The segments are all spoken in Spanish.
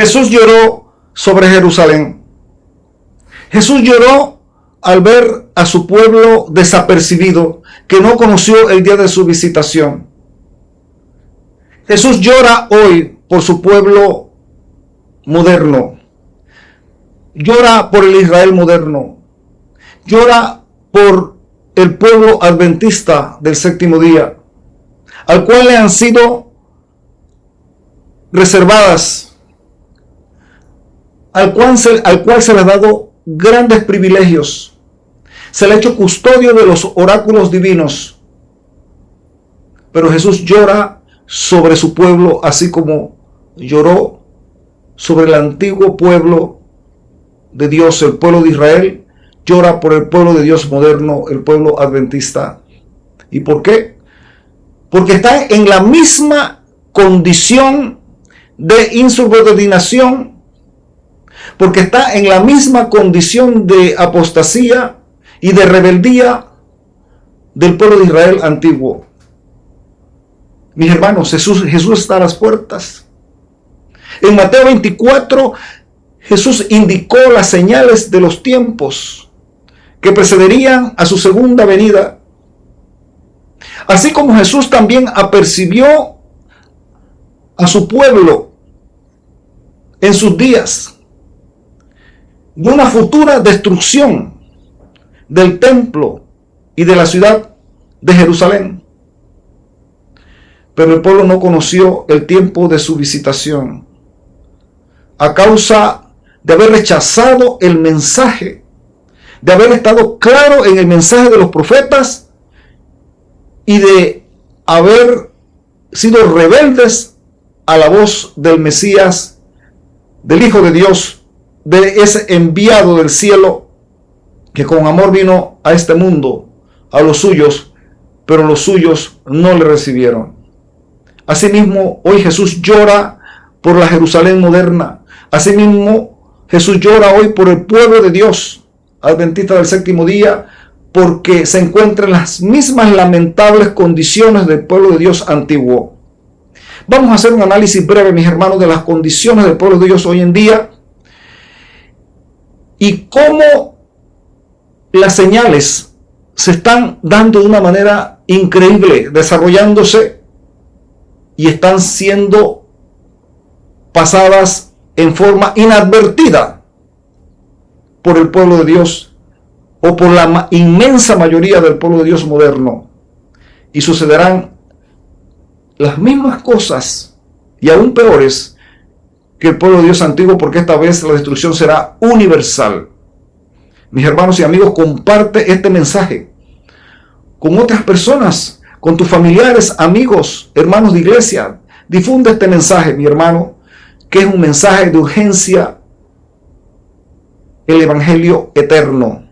Jesús lloró sobre Jerusalén. Jesús lloró al ver a su pueblo desapercibido, que no conoció el día de su visitación. Jesús llora hoy por su pueblo moderno. Llora por el Israel moderno. Llora por el pueblo adventista del séptimo día, al cual le han sido reservadas, al cual se le ha dado grandes privilegios. Se le ha hecho custodio de los oráculos divinos. Pero Jesús llora sobre su pueblo, así como lloró sobre el antiguo pueblo de Dios, el pueblo de Israel. Llora por el pueblo de Dios moderno, el pueblo adventista. ¿Y por qué? Porque está en la misma condición de insubordinación, porque está en la misma condición de apostasía y de rebeldía del pueblo de Israel antiguo. Mis hermanos, Jesús está a las puertas. En Mateo 24, Jesús indicó las señales de los tiempos que precederían a su segunda venida. Así como Jesús también apercibió a su pueblo en sus días de una futura destrucción del templo y de la ciudad de Jerusalén. Pero el pueblo no conoció el tiempo de su visitación a causa de haber rechazado el mensaje, de haber estado claro en el mensaje de los profetas y de haber sido rebeldes a la voz del Mesías, del Hijo de Dios, de ese enviado del cielo que con amor vino a este mundo, a los suyos, pero los suyos no le recibieron. Asimismo, hoy Jesús llora por la Jerusalén moderna. Asimismo, Jesús llora hoy por el pueblo de Dios, adventista del séptimo día, porque se encuentra en las mismas lamentables condiciones del pueblo de Dios antiguo. Vamos a hacer un análisis breve, mis hermanos, de las condiciones del pueblo de Dios hoy en día y cómo las señales se están dando de una manera increíble, desarrollándose y están siendo pasadas en forma inadvertida por el pueblo de Dios o por la inmensa mayoría del pueblo de Dios moderno. Y sucederán las mismas cosas y aún peores que el pueblo de Dios antiguo, porque esta vez la destrucción será universal. Mis hermanos y amigos, comparte este mensaje con otras personas, con tus familiares, amigos, hermanos de iglesia. Difunde este mensaje, mi hermano, que es un mensaje de urgencia, el evangelio eterno.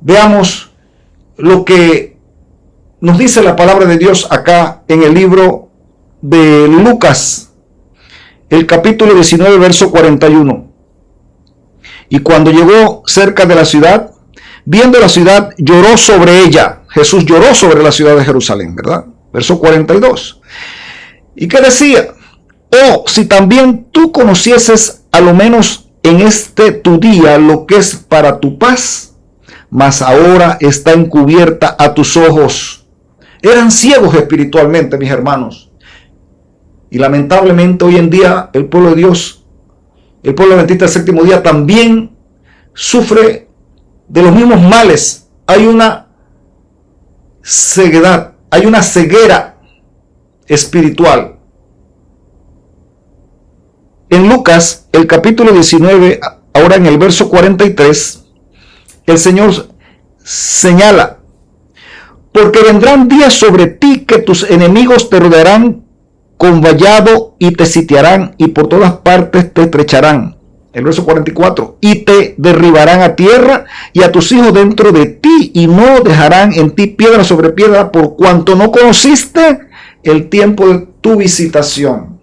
Veamos lo que nos dice la palabra de Dios acá en el libro de Lucas, el capítulo 19, verso 41. Y cuando llegó cerca de la ciudad, viendo la ciudad, lloró sobre ella. Jesús lloró sobre la ciudad de Jerusalén, ¿verdad? Verso 42. ¿Y qué decía? Oh, si también tú conocieses a lo menos en este tu día lo que es para tu paz, mas ahora está encubierta a tus ojos. Eran ciegos espiritualmente, mis hermanos. Y lamentablemente hoy en día el pueblo de Dios, el pueblo adventista del séptimo día también sufre de los mismos males. Hay una ceguedad, hay una ceguera espiritual. En Lucas, el capítulo 19, ahora en el verso 43, el Señor señala: porque vendrán días sobre ti que tus enemigos te rodearán con vallado y te sitiarán y por todas partes te estrecharán. El verso 44, y te derribarán a tierra y a tus hijos dentro de ti, y no dejarán en ti piedra sobre piedra, por cuanto no conociste el tiempo de tu visitación.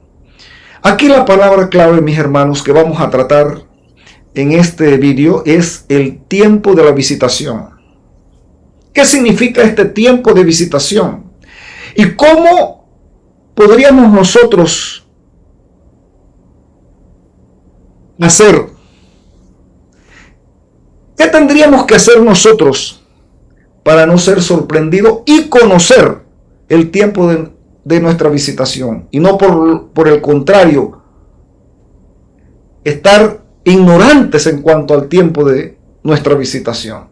Aquí la palabra clave, mis hermanos, que vamos a tratar en este vídeo es el tiempo de la visitación. ¿Qué significa este tiempo de visitación? ¿Y cómo podríamos nosotros hacer? ¿Qué tendríamos que hacer nosotros para no ser sorprendidos y conocer el tiempo de nuestra visitación? Y no por el contrario, estar ignorantes en cuanto al tiempo de nuestra visitación.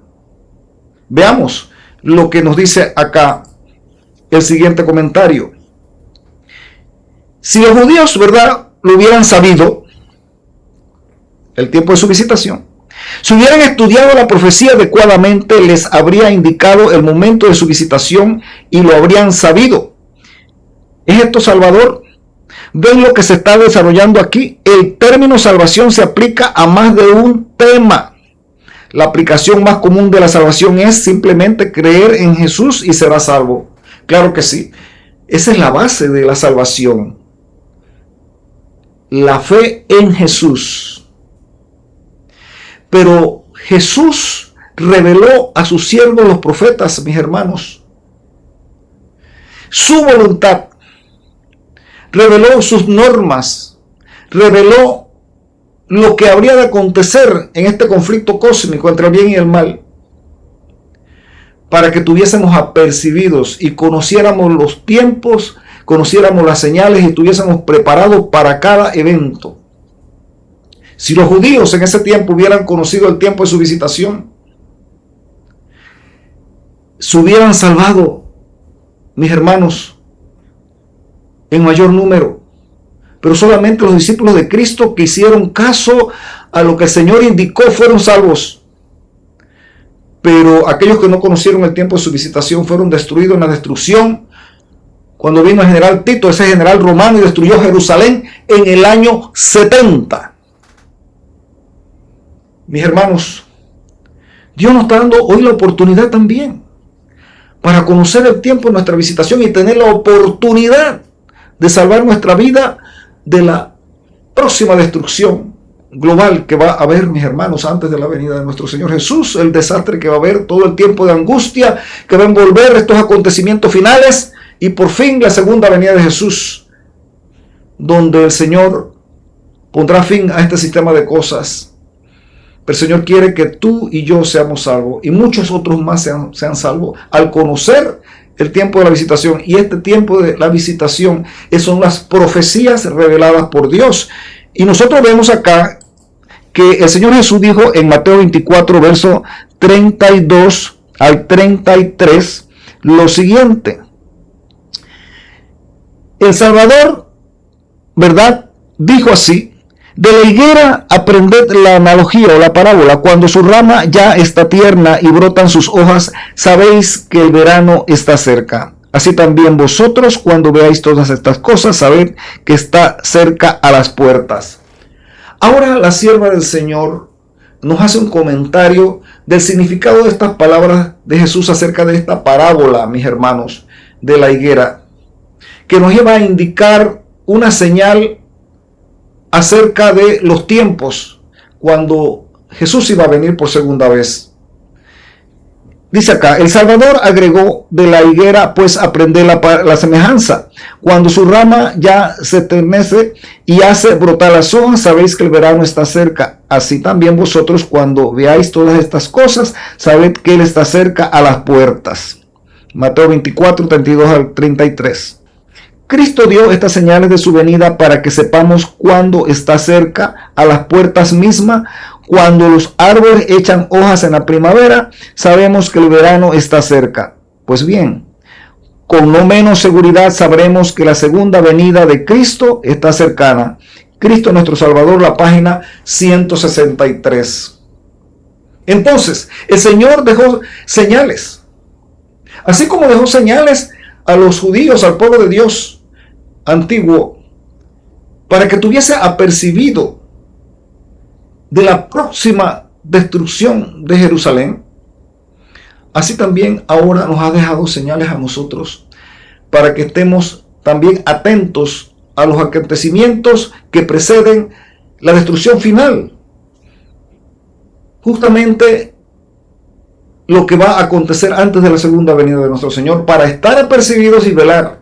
Veamos lo que nos dice acá el siguiente comentario. Si los judíos, ¿verdad?, lo hubieran sabido, el tiempo de su visitación, si hubieran estudiado la profecía adecuadamente, les habría indicado el momento de su visitación y lo habrían sabido. ¿Es esto salvador? ¿Ven lo que se está desarrollando aquí? El término salvación se aplica a más de un tema. La aplicación más común de la salvación es simplemente creer en Jesús y será salvo. Claro que sí. Esa es la base de la salvación. La fe en Jesús. Pero Jesús reveló a sus siervos los profetas, mis hermanos, su voluntad. Reveló sus normas. Reveló lo que habría de acontecer en este conflicto cósmico entre el bien y el mal, para que tuviésemos apercibidos y conociéramos los tiempos, conociéramos las señales y estuviésemos preparados para cada evento. Si los judíos en ese tiempo hubieran conocido el tiempo de su visitación, se hubieran salvado, mis hermanos, en mayor número. Pero solamente los discípulos de Cristo que hicieron caso a lo que el Señor indicó fueron salvos. Pero aquellos que no conocieron el tiempo de su visitación fueron destruidos en la destrucción. Cuando vino el general Tito, ese general romano, y destruyó Jerusalén en el año 70. Mis hermanos, Dios nos está dando hoy la oportunidad también para conocer el tiempo de nuestra visitación y tener la oportunidad de salvar nuestra vida de la próxima destrucción global que va a haber, mis hermanos, antes de la venida de nuestro Señor Jesús, el desastre que va a haber, todo el tiempo de angustia que va a envolver estos acontecimientos finales y por fin la segunda venida de Jesús, donde el Señor pondrá fin a este sistema de cosas. Pero el Señor quiere que tú y yo seamos salvos y muchos otros más sean salvos al conocer el tiempo de la visitación. Y este tiempo de la visitación son las profecías reveladas por Dios. Y nosotros vemos acá que el Señor Jesús dijo en Mateo 24, verso 32 al 33, lo siguiente. El Salvador, ¿verdad?, dijo así: de la higuera aprended la analogía o la parábola. Cuando su rama ya está tierna y brotan sus hojas, sabéis que el verano está cerca. Así también vosotros, cuando veáis todas estas cosas, sabed que está cerca a las puertas. Ahora la sierva del Señor nos hace un comentario del significado de estas palabras de Jesús acerca de esta parábola, mis hermanos, de la higuera, que nos lleva a indicar una señal acerca de los tiempos cuando Jesús iba a venir por segunda vez. Dice acá: el Salvador agregó, de la higuera pues aprended la semejanza. Cuando su rama ya se ternece y hace brotar las hojas, sabéis que el verano está cerca. Así también vosotros, cuando veáis todas estas cosas, sabed que Él está cerca a las puertas. Mateo 24, 32 al 33. Cristo dio estas señales de su venida para que sepamos cuándo está cerca, a las puertas mismas. Cuando los árboles echan hojas en la primavera, sabemos que el verano está cerca. Pues bien, con no menos seguridad sabremos que la segunda venida de Cristo está cercana. Cristo nuestro Salvador, la página 163. Entonces, el Señor dejó señales. Así como dejó señales a los judíos, al pueblo de Dios antiguo, para que tuviese apercibido de la próxima destrucción de Jerusalén, así también ahora nos ha dejado señales a nosotros para que estemos también atentos a los acontecimientos que preceden la destrucción final. Justamente lo que va a acontecer antes de la segunda venida de nuestro Señor, para estar apercibidos y velar,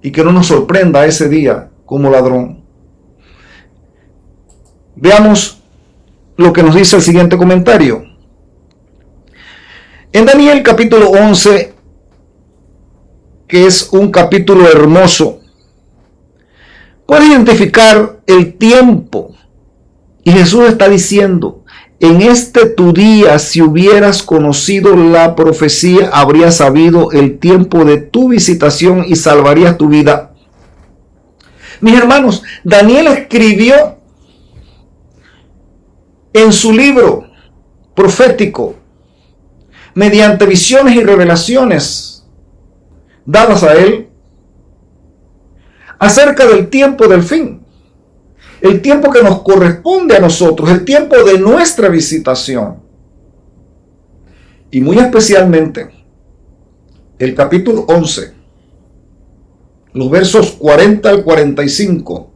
y que no nos sorprenda ese día como ladrón. Veamos lo que nos dice el siguiente comentario. En Daniel capítulo 11, que es un capítulo hermoso, puedes identificar el tiempo. Y Jesús está diciendo, en este tu día, si hubieras conocido la profecía, habrías sabido el tiempo de tu visitación y salvarías tu vida. Mis hermanos, Daniel escribió en su libro profético, mediante visiones y revelaciones dadas a él, acerca del tiempo del fin. El tiempo que nos corresponde a nosotros, el tiempo de nuestra visitación. Y muy especialmente, el capítulo 11, los versos 40 al 45,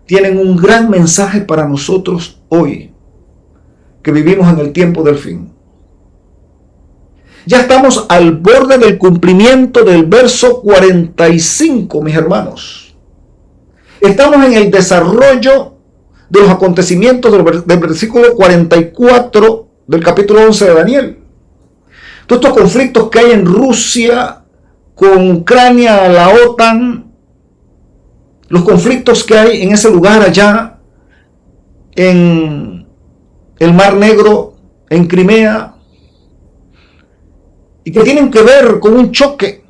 tienen un gran mensaje para nosotros hoy, que vivimos en el tiempo del fin. Ya estamos al borde del cumplimiento del verso 45, mis hermanos. Estamos en el desarrollo de los acontecimientos del versículo 44 del capítulo 11 de Daniel. Todos estos conflictos que hay en Rusia, con Ucrania, la OTAN, los conflictos que hay en ese lugar allá, en el Mar Negro, en Crimea, y que tienen que ver con un choque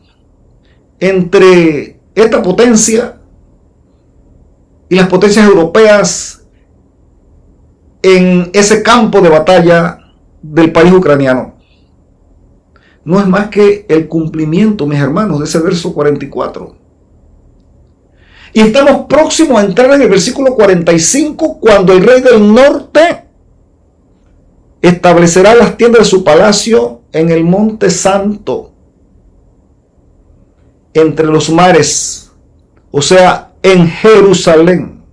entre esta potencia y las potencias europeas en ese campo de batalla del país ucraniano. No es más que el cumplimiento, mis hermanos, de ese verso 44. Y estamos próximos a entrar en el versículo 45, cuando el rey del norte establecerá las tiendas de su palacio en el monte santo, entre los mares, o sea, en Jerusalén.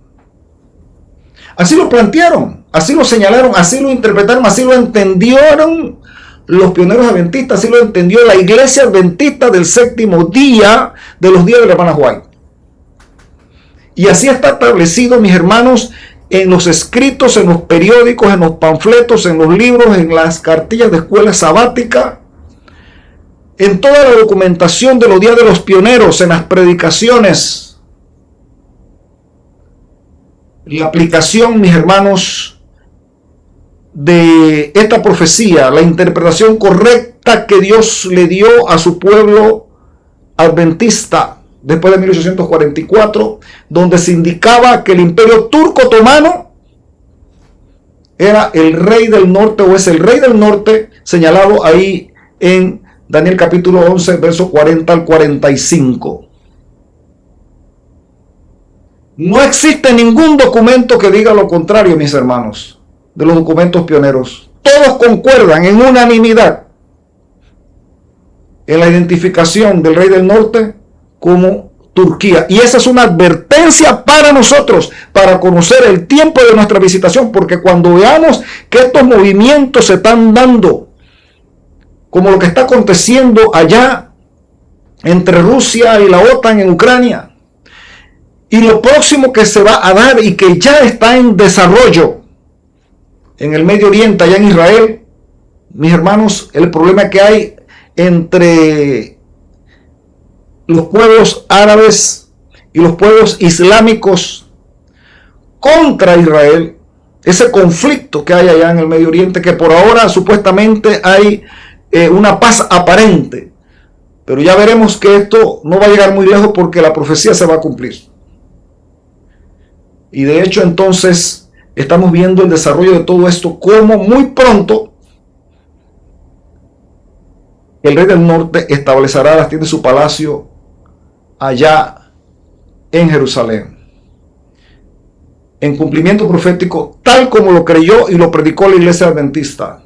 Así lo plantearon, así lo señalaron, así lo interpretaron, así lo entendieron los pioneros adventistas, así lo entendió la iglesia adventista del séptimo día de los días de la hermana White. Y así está establecido, mis hermanos, en los escritos, en los periódicos, en los panfletos, en los libros, en las cartillas de escuela sabática, en toda la documentación de los días de los pioneros, en las predicaciones. La aplicación, mis hermanos, de esta profecía, la interpretación correcta que Dios le dio a su pueblo adventista después de 1844, donde se indicaba que el imperio turco otomano era el rey del norte, o es el rey del norte, señalado ahí en Daniel capítulo 11, versos 40 al 45. No existe ningún documento que diga lo contrario, mis hermanos, de los documentos pioneros. Todos concuerdan en unanimidad en la identificación del rey del norte como Turquía. Y esa es una advertencia para nosotros, para conocer el tiempo de nuestra visitación, porque cuando veamos que estos movimientos se están dando, como lo que está aconteciendo allá entre Rusia y la OTAN en Ucrania, y lo próximo que se va a dar y que ya está en desarrollo en el Medio Oriente, allá en Israel, mis hermanos, el problema que hay entre los pueblos árabes y los pueblos islámicos contra Israel, ese conflicto que hay allá en el Medio Oriente, que por ahora supuestamente hay una paz aparente, pero ya veremos que esto no va a llegar muy lejos porque la profecía se va a cumplir. Y de hecho entonces estamos viendo el desarrollo de todo esto, como muy pronto el rey del norte establecerá las tiendas de su palacio allá en Jerusalén, en cumplimiento profético, tal como lo creyó y lo predicó la iglesia adventista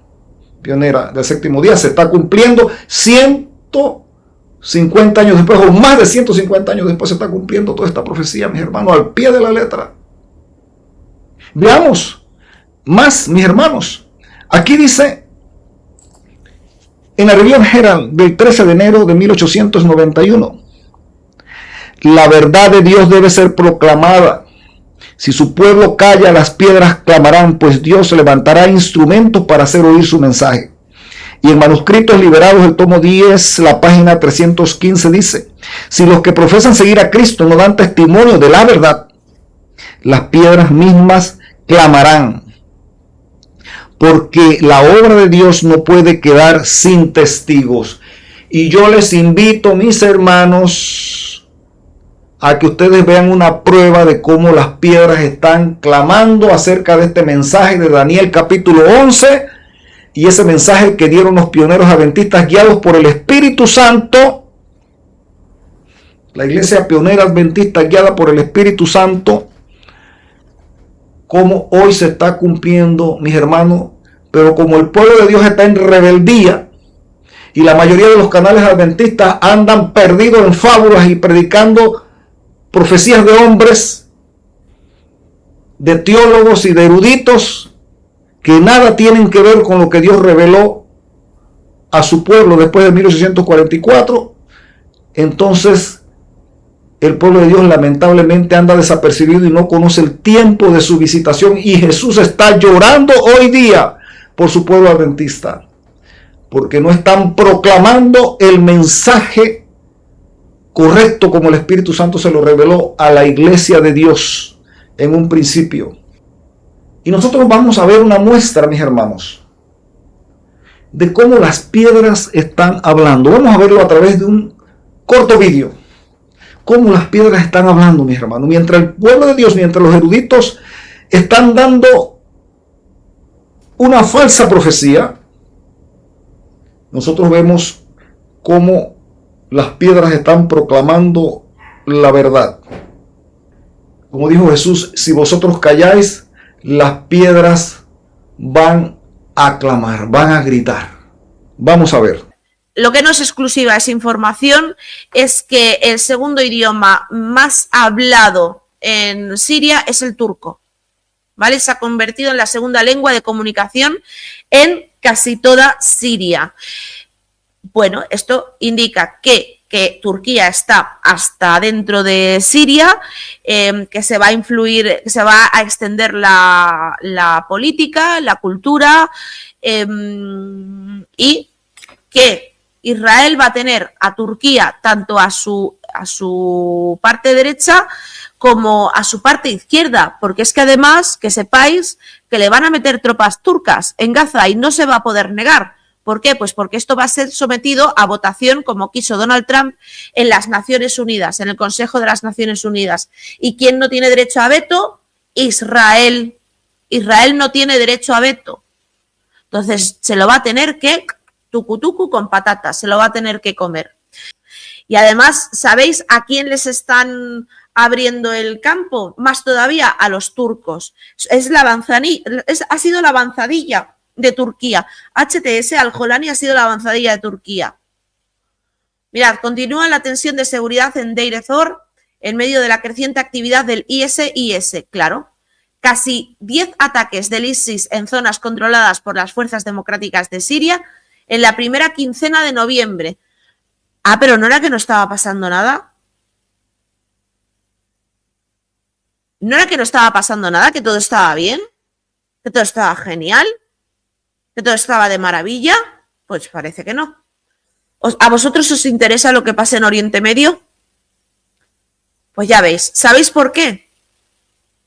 pionera del séptimo día. Se está cumpliendo 150 años después, o más de 150 años después, se está cumpliendo toda esta profecía, mis hermanos, al pie de la letra. Veamos más, mis hermanos. Aquí dice, en la Review Herald del 13 de enero de 1891, la verdad de Dios debe ser proclamada. Si su pueblo calla, las piedras clamarán, pues Dios levantará instrumentos para hacer oír su mensaje. Y en Manuscritos Liberados, el tomo 10, la página 315 dice: si los que profesan seguir a Cristo no dan testimonio de la verdad, las piedras mismas clamarán, porque la obra de Dios no puede quedar sin testigos. Y yo les invito, mis hermanos, a que ustedes vean una prueba de cómo las piedras están clamando acerca de este mensaje de Daniel capítulo 11, y ese mensaje que dieron los pioneros adventistas guiados por el Espíritu Santo. La iglesia pionera adventista guiada por el Espíritu Santo, como hoy se está cumpliendo, mis hermanos. Pero como el pueblo de Dios está en rebeldía y la mayoría de los canales adventistas andan perdidos en fábulas y predicando profecías de hombres, de teólogos y de eruditos que nada tienen que ver con lo que Dios reveló a su pueblo después de 1844, entonces el pueblo de Dios lamentablemente anda desapercibido y no conoce el tiempo de su visitación, y Jesús está llorando hoy día por su pueblo adventista, porque no están proclamando el mensaje correcto como el Espíritu Santo se lo reveló a la iglesia de Dios en un principio. Y nosotros vamos a ver una muestra, mis hermanos, de cómo las piedras están hablando. Vamos a verlo a través de un corto vídeo. Cómo las piedras están hablando, mis hermanos. Mientras el pueblo de Dios, mientras los eruditos están dando una falsa profecía, nosotros vemos cómo las piedras están proclamando la verdad. Como dijo Jesús, si vosotros calláis, las piedras van a clamar, van a gritar. Vamos a ver. Lo que no es exclusiva esa información es que el segundo idioma más hablado en Siria es el turco, ¿vale? Se ha convertido en la segunda lengua de comunicación en casi toda Siria. Bueno, esto indica que Turquía está hasta dentro de Siria, que se va a influir, que se va a extender la política, la cultura, y que Israel va a tener a Turquía tanto a su parte derecha como a su parte izquierda, porque es que además, que sepáis que le van a meter tropas turcas en Gaza y no se va a poder negar. ¿Por qué? Pues porque esto va a ser sometido a votación, como quiso Donald Trump, en las Naciones Unidas, en el Consejo de las Naciones Unidas. ¿Y quién no tiene derecho a veto? Israel. Israel no tiene derecho a veto. Entonces, se lo va a tener que tucu con patatas, se lo va a tener que comer. Y además, ¿sabéis a quién les están abriendo el campo? Más todavía a los turcos. Ha sido la avanzadilla de Turquía. HTS al-Jolani ha sido la avanzadilla de Turquía. Mirad, continúa la tensión de seguridad en Deir ez-Zor en medio de la creciente actividad del ISIS. Claro, casi 10 ataques del ISIS en zonas controladas por las fuerzas democráticas de Siria en la primera quincena de noviembre. Ah, pero ¿no era que no estaba pasando nada? ¿No era que no estaba pasando nada? ¿Que todo estaba bien? ¿Que todo estaba genial? ¿Que todo estaba de maravilla? Pues parece que no. ¿A vosotros os interesa lo que pasa en Oriente Medio? Pues ya veis. ¿Sabéis por qué?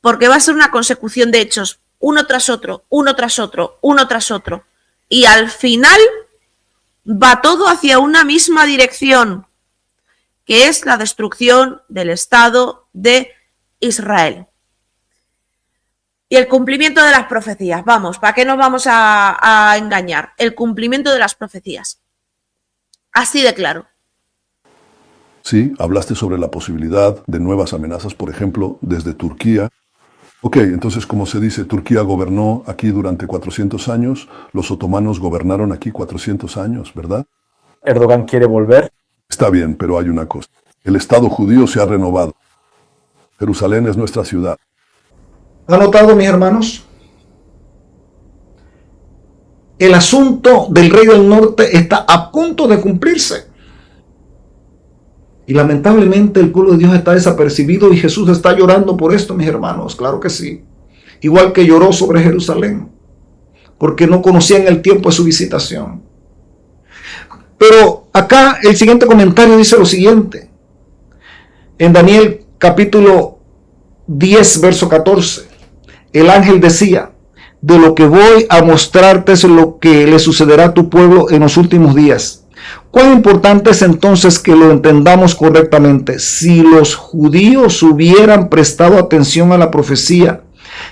Porque va a ser una consecución de hechos, uno tras otro, uno tras otro, uno tras otro. Y al final va todo hacia una misma dirección, que es la destrucción del Estado de Israel. Y el cumplimiento de las profecías. Vamos, ¿para qué nos vamos a engañar? El cumplimiento de las profecías. Así de claro. Sí, hablaste sobre la posibilidad de nuevas amenazas, por ejemplo, desde Turquía. Ok, entonces, como se dice, Turquía gobernó aquí durante 400 años, los otomanos gobernaron aquí 400 años, ¿verdad? Erdogan quiere volver. Está bien, pero hay una cosa. El Estado judío se ha renovado. Jerusalén es nuestra ciudad. ¿Han notado, mis hermanos? El asunto del rey del norte está a punto de cumplirse. Y lamentablemente el pueblo de Dios está desapercibido y Jesús está llorando por esto, mis hermanos. Claro que sí. Igual que lloró sobre Jerusalén, porque no conocían el tiempo de su visitación. Pero acá el siguiente comentario dice lo siguiente. En Daniel capítulo 10, verso 14, el ángel decía: de lo que voy a mostrarte es lo que le sucederá a tu pueblo en los últimos días. ¿Cuán importante es entonces que lo entendamos correctamente? Si los judíos hubieran prestado atención a la profecía,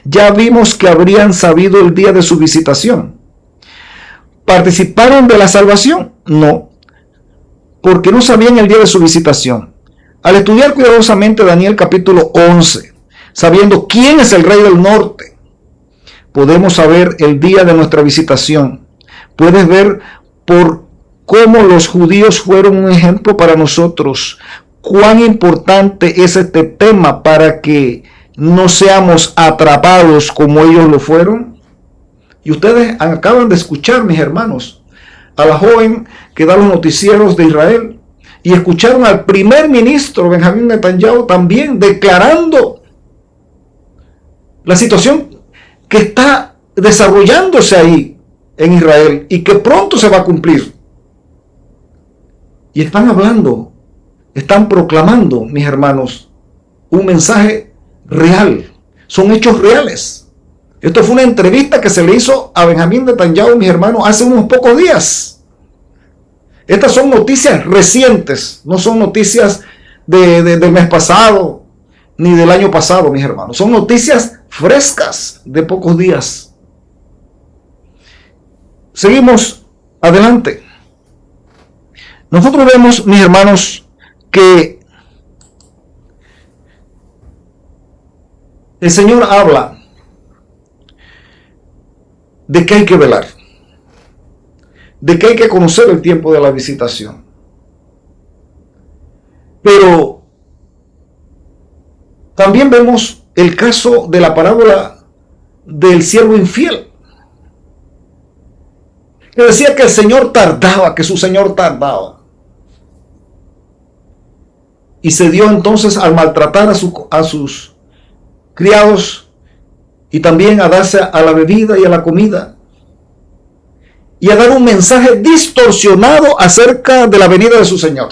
ya vimos que habrían sabido el día de su visitación. ¿Participaron de la salvación? No, porque no sabían el día de su visitación. Al estudiar cuidadosamente Daniel capítulo 11, sabiendo quién es el rey del norte, podemos saber el día de nuestra visitación. Puedes ver por cómo los judíos fueron un ejemplo para nosotros. Cuán importante es este tema para que no seamos atrapados como ellos lo fueron. Y ustedes acaban de escuchar, mis hermanos, a la joven que da los noticieros de Israel. Y escucharon al primer ministro Benjamín Netanyahu también declarando la situación que está desarrollándose ahí en Israel y que pronto se va a cumplir. Y están hablando, están proclamando, mis hermanos, un mensaje real. Son hechos reales. Esto fue una entrevista que se le hizo a Benjamín Netanyahu, mis hermanos, hace unos pocos días. Estas son noticias recientes, no son noticias del mes pasado ni del año pasado, mis hermanos. Son noticias frescas de pocos días. Seguimos adelante. Nosotros vemos, mis hermanos, que el Señor habla de que hay que velar, de que hay que conocer el tiempo de la visitación. Pero también vemos el caso de la parábola del siervo infiel, que decía que el Señor tardaba, que su Señor tardaba. Y se dio entonces al maltratar a sus criados y también a darse a la bebida y a la comida y a dar un mensaje distorsionado acerca de la venida de su Señor.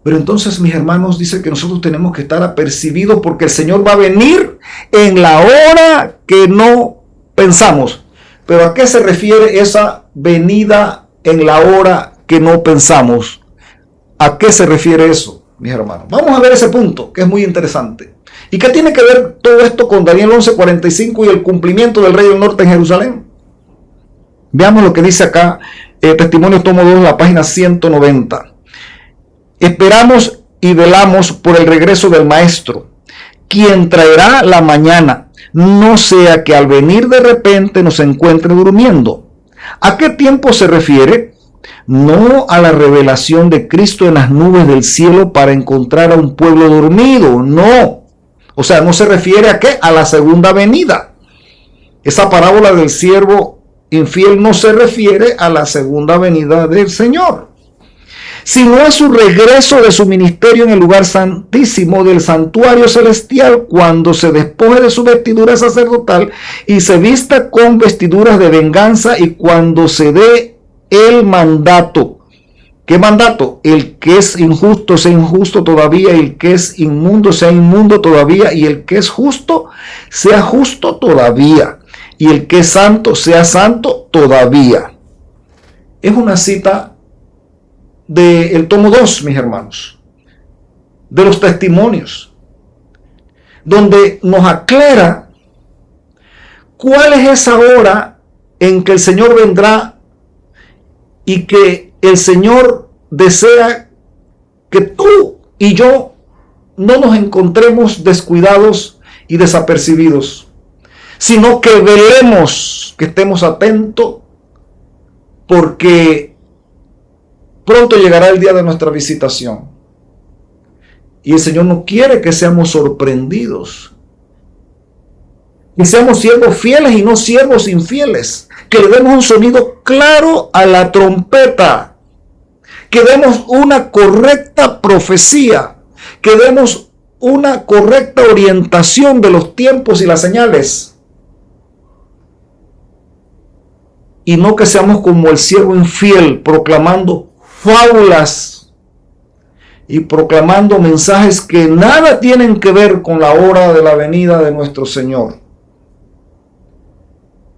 Pero entonces, mis hermanos, dice que nosotros tenemos que estar apercibidos porque el Señor va a venir en la hora que no pensamos. ¿Pero a qué se refiere esa venida en la hora que no pensamos? ¿A qué se refiere eso, mis hermanos? Vamos a ver ese punto, que es muy interesante. ¿Y qué tiene que ver todo esto con Daniel 11:45 y el cumplimiento del Rey del Norte en Jerusalén? Veamos lo que dice acá, Testimonio tomo 2, la página 190. Esperamos y velamos por el regreso del Maestro, quien traerá la mañana, no sea que al venir de repente nos encuentre durmiendo. ¿A qué tiempo se refiere? No a la revelación de Cristo en las nubes del cielo para encontrar a un pueblo dormido, no. O sea, no se refiere a qué, a la segunda venida. Esa parábola del siervo infiel no se refiere a la segunda venida del Señor, sino a su regreso de su ministerio en el lugar santísimo del santuario celestial, cuando se despoje de su vestidura sacerdotal y se vista con vestiduras de venganza, y cuando se dé el mandato. ¿Qué mandato? El que es injusto sea injusto todavía, y el que es inmundo sea inmundo todavía, y el que es justo sea justo todavía, y el que es santo sea santo todavía. Es una cita del tomo 2, mis hermanos, de los testimonios, donde nos aclara cuál es esa hora en que el Señor vendrá y que el Señor desea que tú y yo no nos encontremos descuidados y desapercibidos, sino que velemos, que estemos atentos, porque pronto llegará el día de nuestra visitación. Y el Señor no quiere que seamos sorprendidos, que seamos siervos fieles y no siervos infieles, que le demos un sonido claro a la trompeta, que demos una correcta profecía, que demos una correcta orientación de los tiempos y las señales. Y no que seamos como el siervo infiel, proclamando fábulas y proclamando mensajes que nada tienen que ver con la hora de la venida de nuestro Señor.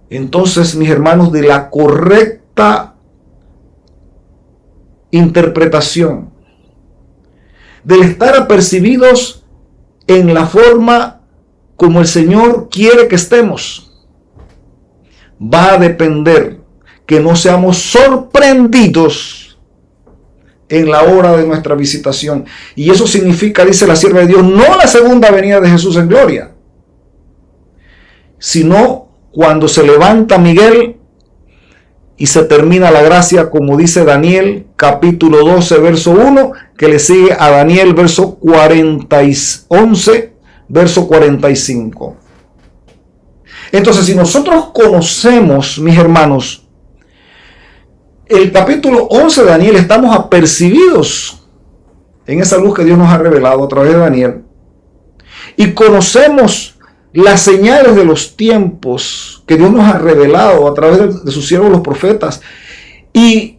Entonces, mis hermanos, de la correcta interpretación, del estar apercibidos en la forma como el Señor quiere que estemos, va a depender que no seamos sorprendidos en la hora de nuestra visitación. Y eso significa, dice la sierva de Dios, no la segunda venida de Jesús en gloria, sino cuando se levanta Miguel y se termina la gracia, como dice Daniel capítulo 12 verso 1, que le sigue a Daniel verso 11 verso 45. Entonces, si nosotros conocemos, mis hermanos, el capítulo 11 de Daniel, estamos apercibidos en esa luz que Dios nos ha revelado a través de Daniel, y conocemos las señales de los tiempos que Dios nos ha revelado a través de sus siervos los profetas, y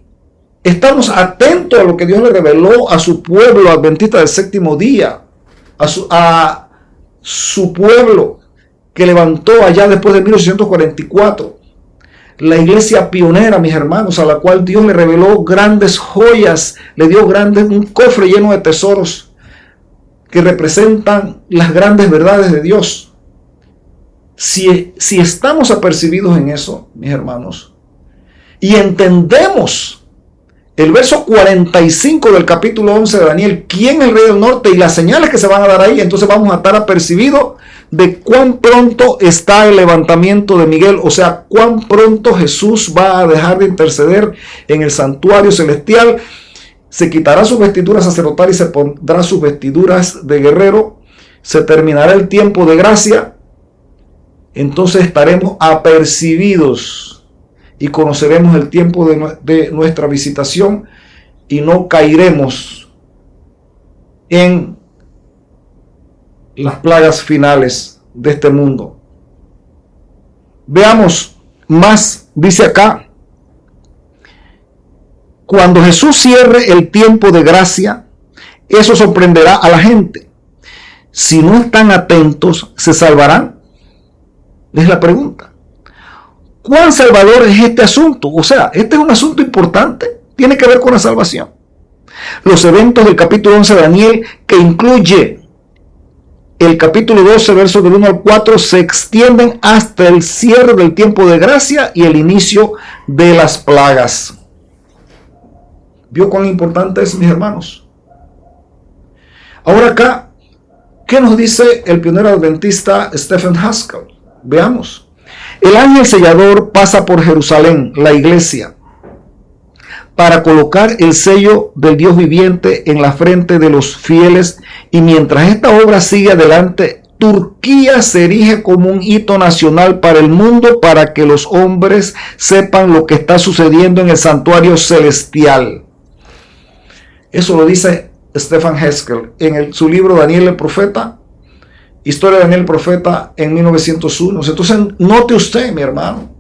estamos atentos a lo que Dios le reveló a su pueblo adventista del séptimo día, a su pueblo que levantó allá después de 1844, la iglesia pionera, mis hermanos, a la cual Dios le reveló grandes joyas, le dio un cofre lleno de tesoros que representan las grandes verdades de Dios. Si estamos apercibidos en eso, mis hermanos, y entendemos el verso 45 del capítulo 11 de Daniel, quién es el rey del norte y las señales que se van a dar ahí, entonces vamos a estar apercibidos de cuán pronto está el levantamiento de Miguel, o sea, cuán pronto Jesús va a dejar de interceder en el santuario celestial, se quitará sus vestiduras sacerdotales y se pondrá sus vestiduras de guerrero, se terminará el tiempo de gracia. Entonces estaremos apercibidos y conoceremos el tiempo de nuestra visitación y no caeremos en las plagas finales de este mundo. Veamos más, dice acá, cuando Jesús cierre el tiempo de gracia, eso sorprenderá a la gente. Si no están atentos, ¿se salvarán? Es la pregunta. ¿Cuán salvador es este asunto? O sea, este es un asunto importante. Tiene que ver con la salvación. Los eventos del capítulo 11 de Daniel, que incluye el capítulo 12, versos del 1 al 4, se extienden hasta el cierre del tiempo de gracia y el inicio de las plagas. ¿Vio cuán importante es, mis hermanos? Ahora acá, ¿qué nos dice el pionero adventista Stephen Haskell? Veamos. El ángel sellador pasa por Jerusalén, la iglesia, para colocar el sello del Dios viviente en la frente de los fieles, y mientras esta obra sigue adelante, Turquía se erige como un hito nacional para el mundo, para que los hombres sepan lo que está sucediendo en el santuario celestial. Eso lo dice Stephen Haskell en su libro Daniel el Profeta, Historia de Daniel el Profeta en 1901. Entonces, note usted, mi hermano,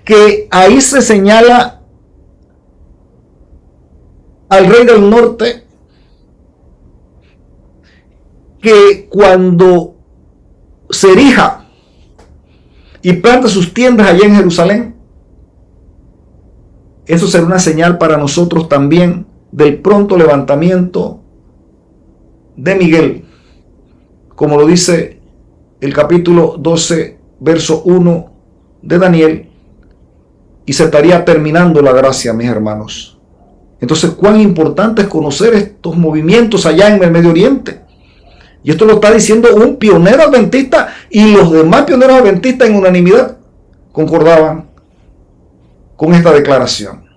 que ahí se señala al rey del norte que cuando se erija y planta sus tiendas allá en Jerusalén, eso será una señal para nosotros también del pronto levantamiento de Miguel, como lo dice el capítulo 12, verso 1 de Daniel, y se estaría terminando la gracia, mis hermanos. Entonces, cuán importante es conocer estos movimientos allá en el Medio Oriente. Y esto lo está diciendo un pionero adventista, y los demás pioneros adventistas en unanimidad concordaban con esta declaración.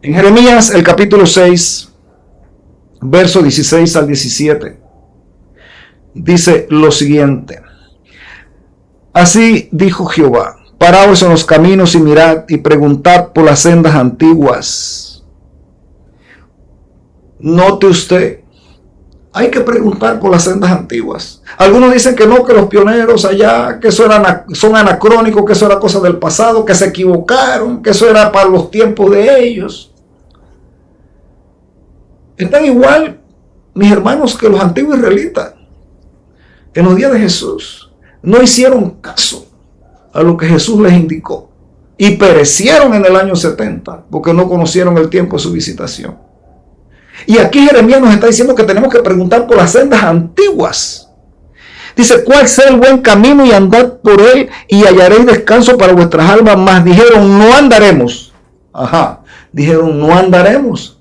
En Jeremías, el capítulo 6, verso 16 al 17, dice lo siguiente: así dijo Jehová, Paraos en los caminos y mirad y preguntad por las sendas antiguas. Note usted, hay que preguntar por las sendas antiguas. Algunos dicen que no, que los pioneros allá, que eso son anacrónicos, que eso era cosa del pasado, que se equivocaron, que eso era para los tiempos de ellos. Están igual, mis hermanos, que los antiguos israelitas. En los días de Jesús no hicieron caso a lo que Jesús les indicó y perecieron en el año 70 porque no conocieron el tiempo de su visitación. Y aquí Jeremías nos está diciendo que tenemos que preguntar por las sendas antiguas. Dice, ¿cuál sea el buen camino? Y andad por él y hallaréis descanso para vuestras almas. Mas dijeron, no andaremos. Dijeron, no andaremos.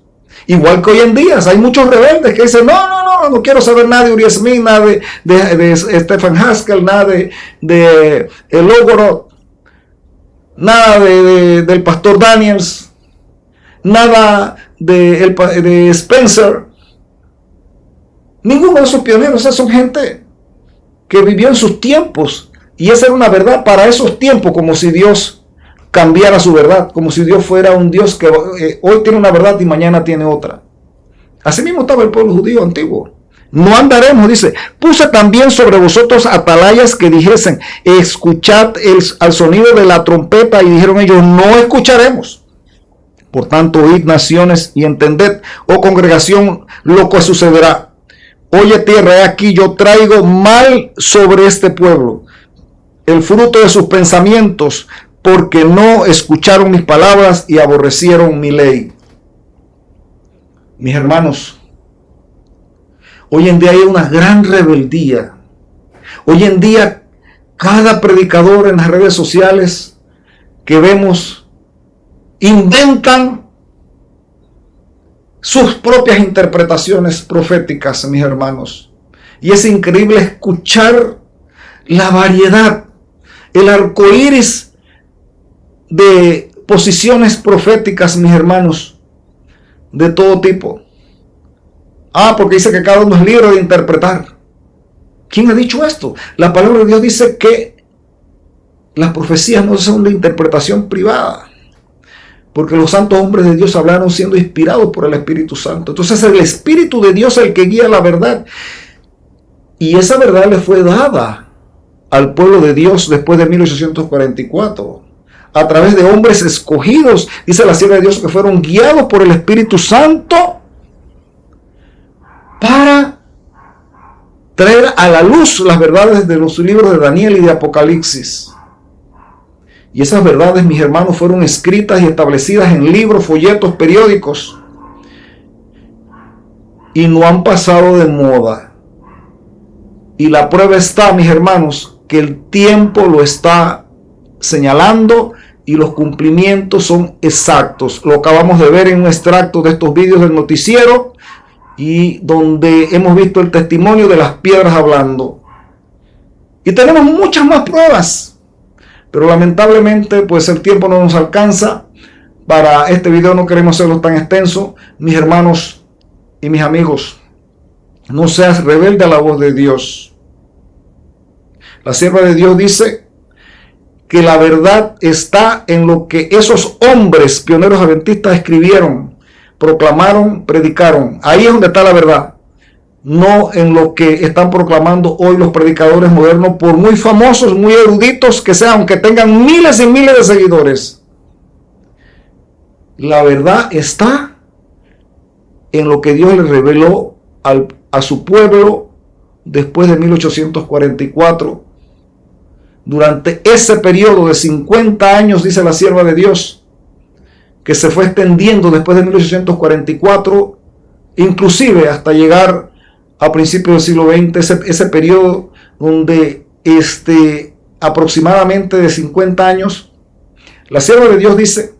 Igual que hoy en día, hay muchos rebeldes que dicen, no quiero saber nada de Uri Smith, nada de Stephen Haskell, nada de el Ogorot, nada del pastor Daniels, nada de Spencer. Ninguno de esos pioneros, son gente que vivió en sus tiempos, y esa era una verdad para esos tiempos, como si Dios cambiara su verdad, como si Dios fuera un Dios que hoy tiene una verdad y mañana tiene otra. Así mismo estaba el pueblo judío antiguo. No andaremos, dice, puse también sobre vosotros atalayas que dijesen, escuchad al sonido de la trompeta, y dijeron ellos, no escucharemos. Por tanto, oíd naciones y entended, oh congregación, lo que sucederá. Oye tierra, he aquí yo traigo mal sobre este pueblo, el fruto de sus pensamientos, porque no escucharon mis palabras y aborrecieron mi ley. Mis hermanos, hoy en día hay una gran rebeldía. Hoy en día, cada predicador en las redes sociales que vemos inventan sus propias interpretaciones proféticas, mis hermanos. Y es increíble escuchar la variedad, el arco iris de posiciones proféticas, mis hermanos, de todo tipo. Porque dice que cada uno es libre de interpretar. ¿Quién ha dicho esto? La palabra de Dios dice que las profecías no son de interpretación privada, porque los santos hombres de Dios hablaron siendo inspirados por el Espíritu Santo. Entonces el Espíritu de Dios es el que guía la verdad, y esa verdad le fue dada al pueblo de Dios después de 1844. A través de hombres escogidos, dice la sierva de Dios, que fueron guiados por el Espíritu Santo para traer a la luz las verdades de los libros de Daniel y de Apocalipsis. Y esas verdades, mis hermanos, fueron escritas y establecidas en libros, folletos, periódicos, y no han pasado de moda. Y la prueba está, mis hermanos, que el tiempo lo está señalando y los cumplimientos son exactos. Lo acabamos de ver en un extracto de estos vídeos del noticiero, y donde hemos visto el testimonio de las piedras hablando. Y tenemos muchas más pruebas, pero lamentablemente pues el tiempo no nos alcanza. Para este video no queremos hacerlo tan extenso. Mis hermanos y mis amigos, no seas rebelde a la voz de Dios. La sierva de Dios dice que la verdad está en lo que esos hombres pioneros adventistas escribieron, proclamaron, predicaron. Ahí es donde está la verdad, no en lo que están proclamando hoy los predicadores modernos, por muy famosos, muy eruditos que sean, aunque tengan miles y miles de seguidores. La verdad está en lo que Dios le reveló a su pueblo después de 1844. Durante ese periodo de 50 años, dice la sierva de Dios, que se fue extendiendo después de 1844, inclusive hasta llegar a principios del siglo XX, ese periodo donde aproximadamente de 50 años, la sierva de Dios dice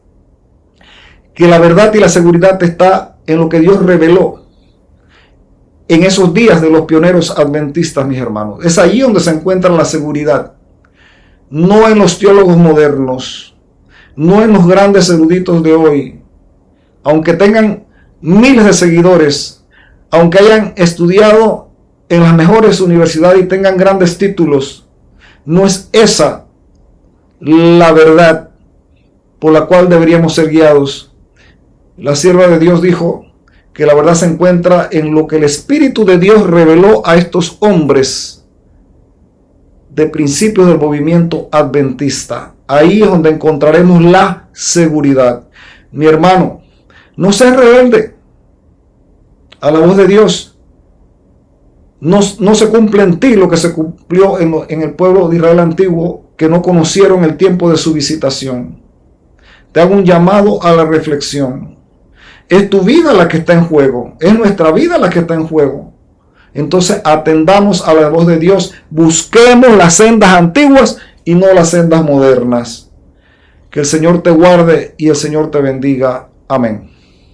que la verdad y la seguridad está en lo que Dios reveló en esos días de los pioneros adventistas, mis hermanos. Es allí donde se encuentra la seguridad, no en los teólogos modernos, no en los grandes eruditos de hoy, aunque tengan miles de seguidores, aunque hayan estudiado en las mejores universidades y tengan grandes títulos. No es esa la verdad por la cual deberíamos ser guiados. La sierva de Dios dijo que la verdad se encuentra en lo que el Espíritu de Dios reveló a estos hombres de principios del movimiento adventista. Ahí es donde encontraremos la seguridad. Mi hermano, no seas rebelde a la voz de Dios. No se cumple en ti lo que se cumplió en el pueblo de Israel antiguo, que no conocieron el tiempo de su visitación. Te hago un llamado a la reflexión. Es tu vida la que está en juego. Es nuestra vida la que está en juego. Entonces atendamos a la voz de Dios. Busquemos las sendas antiguas y no las sendas modernas. Que el Señor te guarde y el Señor te bendiga. Amén.